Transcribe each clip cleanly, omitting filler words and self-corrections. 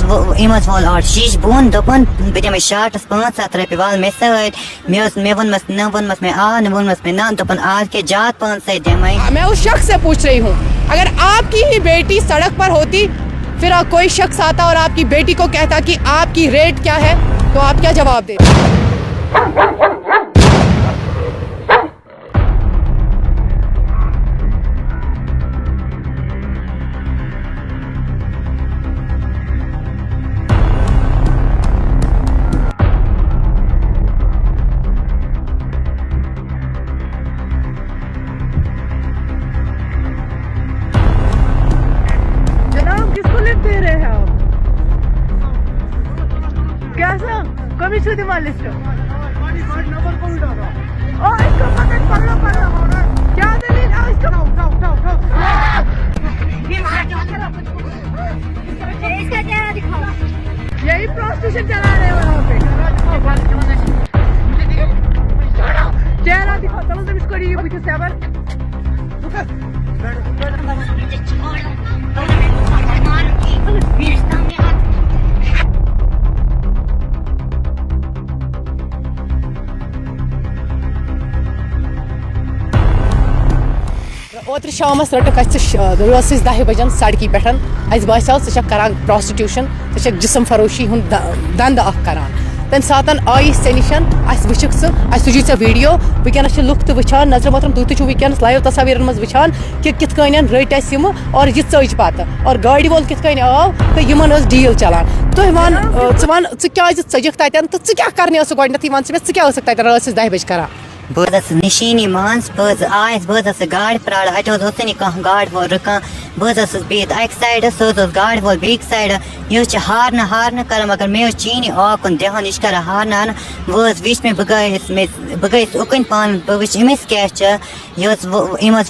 وول اور شیش بون دپن بہ دمے شارٹس 500 رۄپیہِ وال مے سۭتۍ مے ووٚنمس نہ ووٚنمس مے آ نہ ووٚنمس مے نہ دپن آج کے جات 500 دمے. میں اس شخص سے پوچھ رہی ہوں اگر آپ کی ہی بیٹی سڑک پر ہوتی پھر کوئی شخص آتا اور آپ کی بیٹی کو کہتا کہ آپ کی ریٹ کیا ہے تو آپ کیا جواب دیتے؟ یہی پروسٹیوشن چلا رہے ہیں وہاں پہ. چہرہ دکھاؤ چلو تم اس کو یہ پوچھو سیور. اوتر شامس رٹک رس 10 بجن سڑکی پہ اس باسیو ث کران پروسٹیوشن ث جسم فروشی ہند دند اخ کران تمہ سات آئی ژے نشن اس وچھک ث تجی ژے ویڈیو ونکس لک تہ وچھان نظر محترم تھی تہ ونکس لائیو تصاویر مز وچھان کہ کت کن رٹ اس اور یہ ژج پتہ اور گاڑی وول کت کن آو تو یمن ڈیل چلان. تھی ون ژٕ ژجک تتن تو ژٕ کیا کرنے گۄڈنیتھ ون ژٕ کیا تتن رات 10 بج کران. بہت نشینی مز آئس بہت گاڑ پرارا اتہ کھانا گاڑ وول رکان بہت بہت اکہ سائڈ سہ گاڑ وول بیک سائڈ یہ ہارن کران مگر مے چینی آکن دہان یہ کران ہارن وز وچ میں بہ گیس اکن پان بہ وچ امس کیا یہ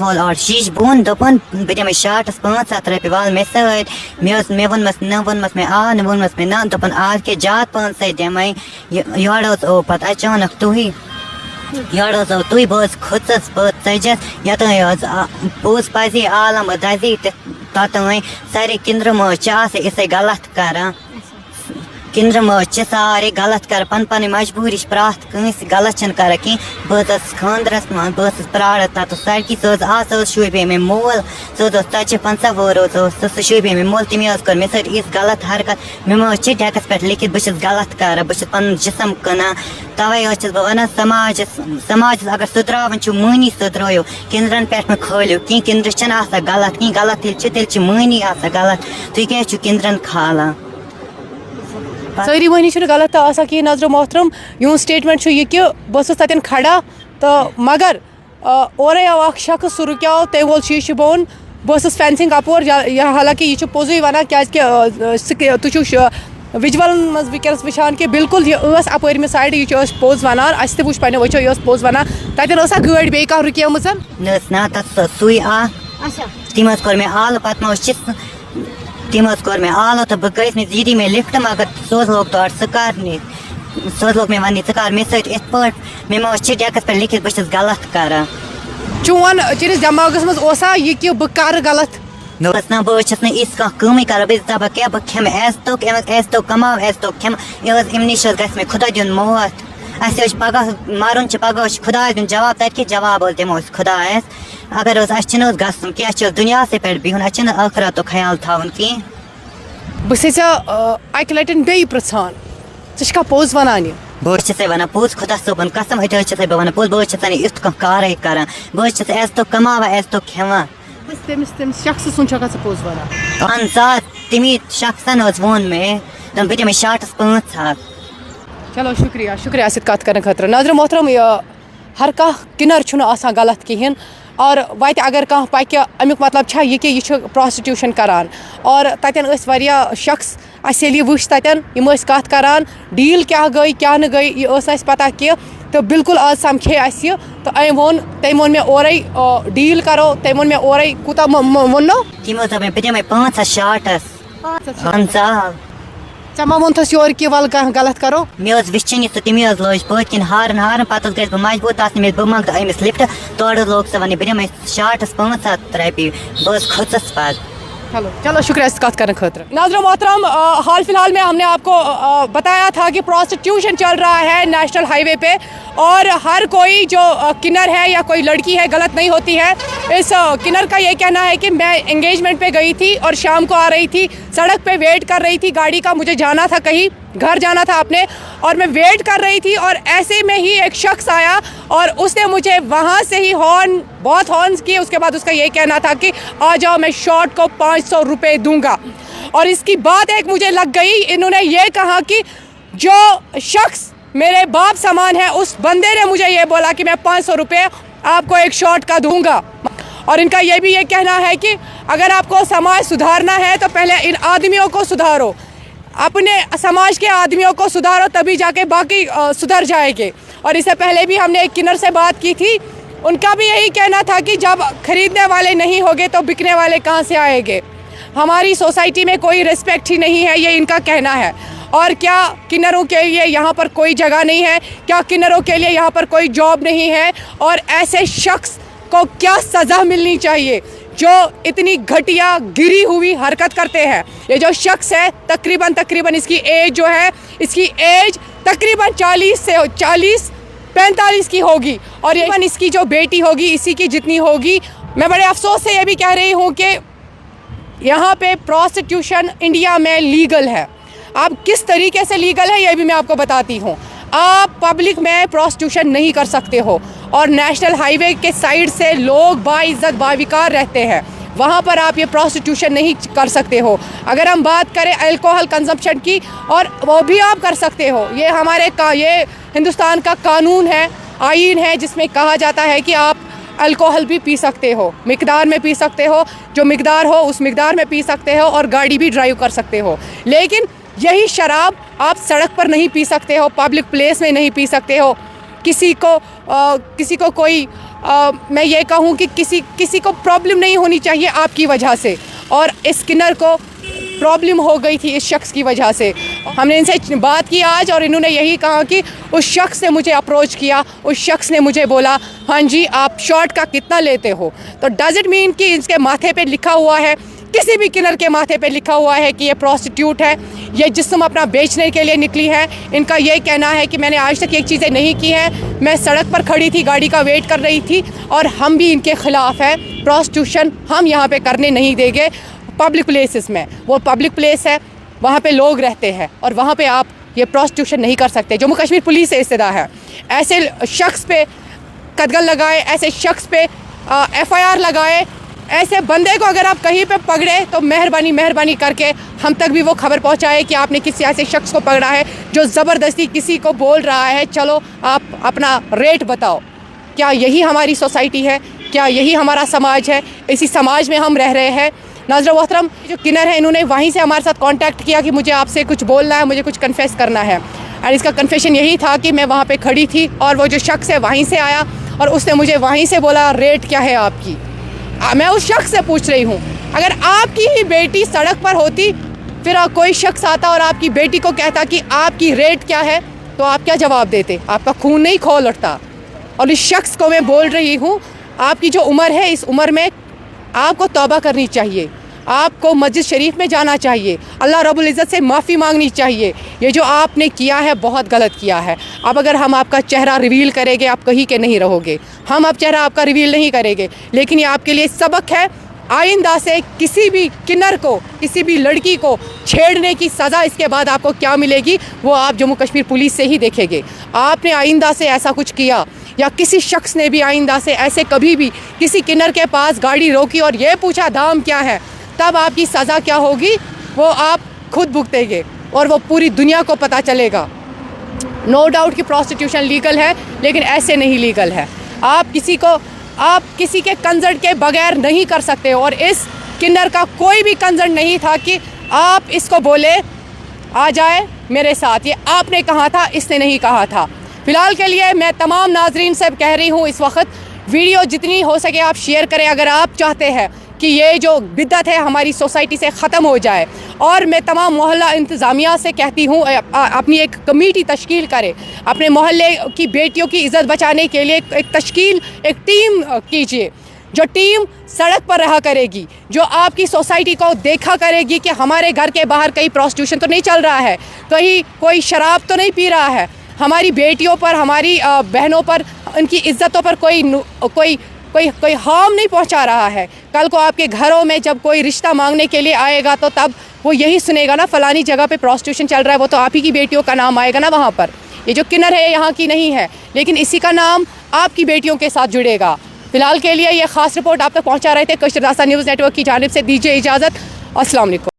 وول اور شیش بون دپن بہ دمے شارٹس 500 رۄپیہِ وال مے سۭتۍ مے ووٚنمس نہ ووٚنمس مے آ نہ ووٚنمس مے نہ دپن آج کے جات 500 دمے. یورٕ او پتہٕ اچانک تُہۍ یورٕ حظ آو تُہۍ بہٕ حظ کھٔژٕس بہٕ ژٔجِس یوٚتانۍ حظ پوٚز پزی عالم دزی تہٕ توٚتانۍ سارے کِنٛدرٕ مٲج چھِ آسان یِژھے غلط کران کِنٛدرٕ مٲج چھِ سارے غلط کران پنٕنۍ مجبوٗری چھِ پرٛٮ۪تھ کٲنٛسہِ غلط چھِنہٕ کران کینٛہہ. بہٕ حظ ٲسٕس خانٛدرس منٛز بہٕ ٲسٕس پرٛاران تتھ سڑکہِ سُہ حظ شوٗبے مےٚ مول سُہ حظ اوس 50 وُہُر حظ اوس سُہ شوٗبے مےٚ مول تٔمۍ حظ کٔر مےٚ سۭتۍ یِژھ غلط حرکت مےٚ ما حظ چھِ ڈٮ۪کس پٮ۪ٹھ لیکھِتھ بہٕ چھَس غلط کران بہٕ چھَس پنُن جسم کٕنان توے حظ چھَس بہٕ ونان سماجس اگر سُدراوُن چھُ مٲنی سُدرٲیِو کِنٛدرن پٮ۪ٹھ مہٕ کھٲلِو کینٛہہ کِنٛدرٕ چھِنہٕ آسان غلط کینٛہہ غلط ییٚلہِ چھِ تیٚلہِ چھِ مٲنی آسان غلط تُہۍ کیٛازِ چھِو کِنٛدرن کھالان. ساری مہنی چھُنہٕ غلط تہ آسان کینٛہہ نظر محترم یِہُنٛد سٹیٹمنٹ یہ کہ بہٕ ٲسٕس تتٮ۪ن کھڑا تو مگر اورے آو اکھ شخص سُہ رُکیو تٔمۍ وول شیٖشہٕ بۄن بہٕ ٲسٕس فینسِنگ اپور حالانکہ یہ چھُ پوٚزُے ونان کیٛازِکہِ تُہۍ چھُو وِجولن منٛز ونکیٚنس وٕچھان کہ بالکل یہ ٲس اپٲرمہِ سایڈٕ یہ چھُ پوٚز ونان اَسہِ تہِ وٕچھ پنٛنیو وٕچھو یہ ٲس پوٚز ونان تتٮ۪ن ٲسا گٲڑۍ بیٚیہِ کانٛہہ رُکیمٕژ نہ حظ نہ تتھ اوس سُے اکھ تٔمۍ حظ کوٚر مےٚ آلہٕ پتہٕ ما اوس تٔمۍ حظ کوٚر مےٚ آلو تہٕ بہٕ گٔیَس مےٚ دی مےٚ لِفٹ مگر سُہ حظ لوگ تورٕ ژٕ کرنہِ سُہ حظ لوگ مےٚ وننہِ ژٕ کر مےٚ سۭتۍ یِتھ پٲٹھۍ مےٚ ما حظ چھِ ڈٮ۪کس پٮ۪ٹھ لیکھِتھ بہٕ چھَس غلط کران. چون چٲنِس دٮ۪ماغس منٛز اوسا یہِ کہِ بہٕ کرٕ غلط؟ نہ حظ نہ بہٕ حظ چھَس نہٕ یِژھ کانٛہہ کٲمٕے کران بہٕ چھَس دپان کیٛاہ بہٕ کھٮ۪مہٕ عزتُک کماو عزتُک کھٮ۪مہٕ یہِ حظ اَمہِ نِش حظ گژھِ مےٚ خۄدا دیُن موت اَسہِ حظ چھِ پگاہ مَرُن چھُ پگاہ حظ چھُ خۄدایَس دیُن جواب تَتہِ کیٛاہ جواب حظ دِمو أسۍ خۄدایَس اگر حظ اَسہِ چھُنہٕ حظ گژھُن کینٛہہ اَسہِ چھُ حظ دُنیاہسٕے پٮ۪ٹھ بِہُن اَسہِ چھُنہٕ ٲخرتُک خیال تھاوُن کینٛہہ. بہٕ چھَسے اکہِ لٹہِ بیٚیہِ پرژھان ژٕ چھکھا پوٚز ونان یہِ؟ بہٕ حظ چھَسے ونان پوٚز خۄدا صٲبُن قسم أتۍ حظ چھَسے بہٕ ونان پوٚز بہٕ حظ چھَس نہٕ یُتھ کانٛہہ کارے کران بہٕ حظ چھَس عزتُک کماوان عزتُک کھٮ۪وان. تٔمِس شخصہٕ سُنٛد چھکھا ژٕ پوٚز ونان؟ اہن سا تٔمی شخصن حظ ووٚن مےٚ دوٚپُن بہٕ دِمے شارٹس 500. چلو شُکریہ شُکریہ اَسہِ سۭتۍ کَتھ کرنہٕ خٲطرٕ. نظر محترم ہر کانٛہہ کِنر چھُنہٕ آسان غلط کِہیٖنۍ اور وتہِ اگر کانٛہہ پکہِ امیُک مطلب چھا یہِ کہِ یہِ چھُ پراسٹِٹیوٗشن کران اور تتٮ۪ن ٲسۍ واریاہ شخص اَسہِ ییٚلہِ یہِ وٕچھ تتٮ۪ن یِم ٲسۍ کتھ کران ڈیٖل کیٛاہ گٔے کیٛاہ نہٕ گٔے یہِ ٲس اَسہِ پتہ کہِ تہٕ بالکل آز سمکھے اَسہِ یہِ تہٕ تٔمۍ ووٚن مےٚ اورے ڈیٖل کرو تٔمۍ ووٚن مےٚ اورے کوٗتاہ ووٚننو تٔمۍ حظ دوٚپ مےٚ بہٕ دِمے 500 شارٹس. اہن سا ژےٚ ما ووٚنتھس یورٕ کہِ وَلہٕ کانٛہہ غلط کرو؟ مےٚ حظ وٕچھنہِ سُہ تٔمی حظ لٲج پٔتۍ کِنۍ ہارن پتہٕ حظ گٔیَس بہٕ مجبوٗر تتھ نِمس بہٕ منٛگہٕ أمِس لِفٹ تورٕ حظ لوگ سُہ وننہِ بہٕ دِمے شارٹس 500 رۄپیہِ بہٕ حظ کھٔژٕس پتہٕ चलो शुक्रिया इस कत करने खतर। नाज़रीन मोहतरम, हाल फिलहाल में हमने आपको बताया था कि प्रोस्टिट्यूशन चल रहा है नेशनल हाईवे पे, और हर कोई जो किन्नर है या कोई लड़की है गलत नहीं होती है। इस किन्नर का ये कहना है कि मैं एंगेजमेंट पे गई थी और शाम को आ रही थी, सड़क पे वेट कर रही थी गाड़ी का, मुझे जाना था कहीं, घर जाना था अपने, और मैं वेट कर रही थी और ऐसे में ही एक शख्स आया और उसने मुझे वहाँ से ही बहुत हॉर्न्स किए। उसके बाद उसका ये कहना था कि आ जाओ, मैं शॉर्ट को 500 रुपये दूंगा। और इसकी बात एक मुझे लग गई, इन्होंने ये कहा कि जो शख्स मेरे बाप समान है उस बंदे ने मुझे ये बोला कि मैं 500 रुपये आपको एक शॉर्ट का दूंगा। और इनका ये भी ये कहना है कि अगर आपको समाज सुधारना है तो पहले इन आदमियों को सुधारो, अपने समाज के आदमियों को सुधारो, तभी जाके बाकी सुधर जाएंगे। और इससे पहले भी हमने एक किन्नर से बात की थी, उनका भी यही कहना था कि जब खरीदने वाले नहीं होंगे तो बिकने वाले कहाँ से आएंगे। हमारी सोसाइटी में कोई रिस्पेक्ट ही नहीं है, ये इनका कहना है। और क्या किन्नरों के लिए यहाँ पर कोई जगह नहीं है? क्या किन्नरों के लिए यहाँ पर कोई जॉब नहीं है? और ऐसे शख्स को क्या सज़ा मिलनी चाहिए जो इतनी घटिया गिरी हुई हरकत करते हैं? ये जो शख्स है तकरीबन इसकी एज जो है, इसकी एज तकरीबन 40-45 की होगी, और ये इसकी जो बेटी होगी इसी की जितनी होगी। मैं बड़े अफसोस से ये भी कह रही हूँ कि यहाँ पे प्रोस्टिट्यूशन इंडिया में लीगल है। अब किस तरीके से लीगल है ये भी मैं आपको बताती हूँ। आप पब्लिक में प्रोस्टिट्यूशन नहीं कर सकते हो, और नेशनल हाईवे के साइड से लोग बाइज्जत बाविकार रहते हैं, वहाँ पर आप ये प्रोस्टिट्यूशन नहीं कर सकते हो। अगर हम बात करें अल्कोहल कंजम्पशन की, और वो भी आप कर सकते हो, ये हिंदुस्तान का कानून है, आईन है, जिसमें कहा जाता है कि आप अल्कोहल भी पी सकते हो, मिकदार में पी सकते हो, जो मिकदार हो उस मिकदार में पी सकते हो, और गाड़ी भी ड्राइव कर सकते हो। लेकिन यही शराब आप सड़क पर नहीं पी सकते हो, पब्लिक प्लेस में नहीं पी सकते हो। किसी को कोई मैं ये कहूँ कि किसी को प्रॉब्लम नहीं होनी चाहिए आपकी वजह से, और इस किन्नर को प्रॉब्लम हो गई थी इस शख्स की वजह से। हमने इनसे बात की आज, और इन्होंने यही कहा कि उस शख्स ने मुझे अप्रोच किया, उस शख्स ने मुझे बोला हाँ जी आप शॉर्ट का कितना लेते हो। तो डज इट मीन कि इसके माथे पे लिखा हुआ है, किसी भी किन्नर के माथे पे लिखा हुआ है कि ये प्रोस्टिट्यूट है, ये जिस्म अपना बेचने के लिए निकली है? इनका ये कहना है कि मैंने आज तक ये चीज़ें नहीं की हैं, मैं सड़क पर खड़ी थी, गाड़ी का वेट कर रही थी, और हम भी इनके ख़िलाफ़ है। प्रोस्टिट्यूशन हम यहाँ पे करने नहीं देंगे पब्लिक प्लेसेस में। वो पब्लिक प्लेस है, वहाँ पे लोग रहते हैं, और वहाँ पे आप ये प्रोस्टिट्यूशन नहीं कर सकते। जम्मू कश्मीर पुलिस से इस्तदा है, ऐसे शख्स पे कदगल लगाए, ऐसे शख्स पे FIR लगाए, ऐसे बंदे को अगर आप कहीं पे पकड़े तो मेहरबानी करके हम तक भी वो खबर पहुंचाए कि आपने किसी ऐसे शख्स को पकड़ा है जो ज़बरदस्ती किसी को बोल रहा है चलो आप अपना रेट बताओ। क्या यही हमारी सोसाइटी है? क्या यही हमारा समाज है? इसी समाज में हम रह रहे हैं। नाज़रीन मोहतरम, जो किन्नर है इन्होंने वहीं से हमारे साथ कांटेक्ट किया कि मुझे आपसे कुछ बोलना है, मुझे कुछ कन्फेस करना है। और इसका कन्फेशन यही था कि मैं वहाँ पे खड़ी थी और वो जो शख्स है वहीं से आया और उसने मुझे वहीं से बोला रेट क्या है आपकी। मैं उस शख्स से पूछ रही हूँ, अगर आपकी ही बेटी सड़क पर होती, फिर कोई शख्स आता और आपकी बेटी को कहता कि आपकी रेट क्या है, तो आप क्या जवाब देते? आपका खून नहीं खौल उठता। और इस शख्स को मैं बोल रही हूँ, आपकी जो उम्र है इस उम्र में आपको तौबा करनी चाहिए, आपको मस्जिद शरीफ में जाना चाहिए, अल्लाह रब्बुल इज़्ज़त से माफ़ी मांगनी चाहिए। ये जो आपने किया है बहुत गलत किया है। अब अगर हम आपका चेहरा रिवील करेंगे आप कहीं के नहीं रहोगे, हम अब चेहरा आपका रिवील नहीं करेंगे, लेकिन ये आपके लिए सबक है। आइंदा से किसी भी किन्नर को, किसी भी लड़की को छेड़ने की सज़ा इसके बाद आपको क्या मिलेगी वो आप जम्मू कश्मीर पुलिस से ही देखेंगे। आपने आइंदा से ऐसा कुछ किया या किसी शख्स ने भी आइंदा से ऐसे कभी भी किसी किन्नर के पास गाड़ी रोकी और ये पूछा दाम क्या है, तब आपकी सज़ा क्या होगी वो आप खुद भुगतेंगे और वो पूरी दुनिया को पता चलेगा। नो डाउट कि प्रोस्टिट्यूशन लीगल है, लेकिन ऐसे नहीं लीगल है। आप किसी के कंसर्ट के बगैर नहीं कर सकते, और इस किन्नर का कोई भी कंसर्ट नहीं था कि आप इसको बोले आ जाए मेरे साथ। ये आपने कहा था, इसने नहीं कहा था। फ़िलहाल के लिए मैं तमाम नाजरीन से कह रही हूँ, इस वक्त वीडियो जितनी हो सके आप शेयर करें अगर आप चाहते हैं कि ये जो बिद्दत है हमारी सोसाइटी से ख़त्म हो जाए। और मैं तमाम मोहल्ला इंतज़ामिया से कहती हूँ अपनी एक कमेटी तश्कील करें, अपने मोहल्ले की बेटियों की इज़्ज़त बचाने के लिए एक टीम कीजिए, जो टीम सड़क पर रहा करेगी, जो आपकी सोसाइटी को देखा करेगी कि हमारे घर के बाहर कहीं प्रोस्टिट्यूशन तो नहीं चल रहा है, कहीं कोई शराब तो नहीं पी रहा है, हमारी बेटियों पर, हमारी बहनों पर, उनकी इज्जतों पर कोई हार्म नहीं पहुंचा रहा है। कल को आपके घरों में जब कोई रिश्ता मांगने के लिए आएगा तो तब वो यही सुनेगा ना, फलानी जगह पे प्रोस्टिट्यूशन चल रहा है, वो तो आप ही की बेटियों का नाम आएगा ना वहाँ पर। ये जो किन्नर है यहाँ की नहीं है, लेकिन इसी का नाम आपकी बेटियों के साथ जुड़ेगा। फिलहाल के लिए ये खास रिपोर्ट आप तक पहुँचा रहे थे कश्मीर रास्ता न्यूज़ नेटवर्क की जानिब से। दीजिए इजाज़त, अस्सलाम वालेकुम।